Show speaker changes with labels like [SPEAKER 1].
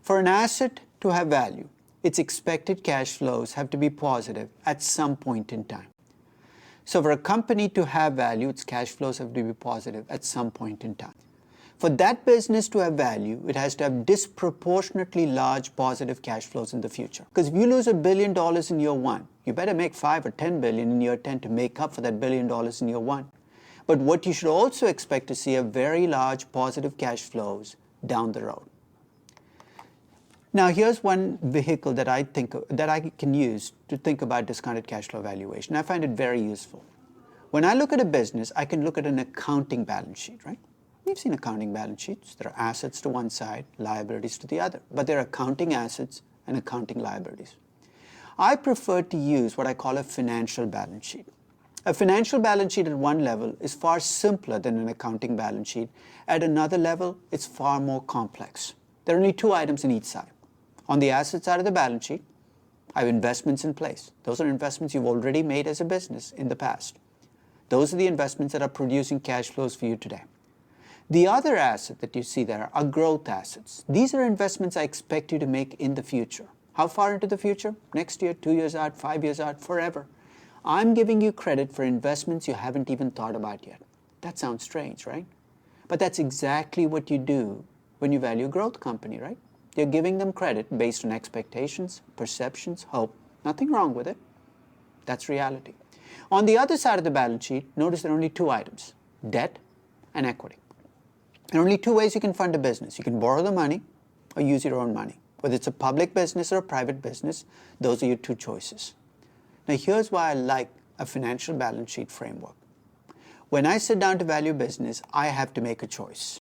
[SPEAKER 1] For an asset to have value, its expected cash flows have to be positive at some point in time. So for a company to have value, its cash flows have to be positive at some point in time. For that business to have value, it has to have disproportionately large positive cash flows in the future. Because if you lose $1 billion in year one, you better make 5 or 10 billion in year 10 to make up for that $1 billion in year one. But what you should also expect to see are very large positive cash flows down the road. Now, here's one vehicle that I can use to think about discounted cash flow valuation. I find it very useful. When I look at a business, I can look at an accounting balance sheet, right? You've seen accounting balance sheets. There are assets to one side, liabilities to the other. But there are accounting assets and accounting liabilities. I prefer to use what I call a financial balance sheet. A financial balance sheet at one level is far simpler than an accounting balance sheet. At another level, it's far more complex. There are only two items on each side. On the asset side of the balance sheet, I have investments in place. Those are investments you've already made as a business in the past. Those are the investments that are producing cash flows for you today. The other asset that you see there are growth assets. These are investments I expect you to make in the future. How far into the future? Next year, 2 years out, 5 years out, forever. I'm giving you credit for investments you haven't even thought about yet. That sounds strange, right? But that's exactly what you do when you value a growth company, right? You're giving them credit based on expectations, perceptions, hope. Nothing wrong with it. That's reality. On the other side of the balance sheet, notice there are only two items, debt and equity. There are only two ways you can fund a business. You can borrow the money or use your own money. Whether it's a public business or a private business, those are your two choices. Now, here's why I like a financial balance sheet framework. When I sit down to value business, I have to make a choice.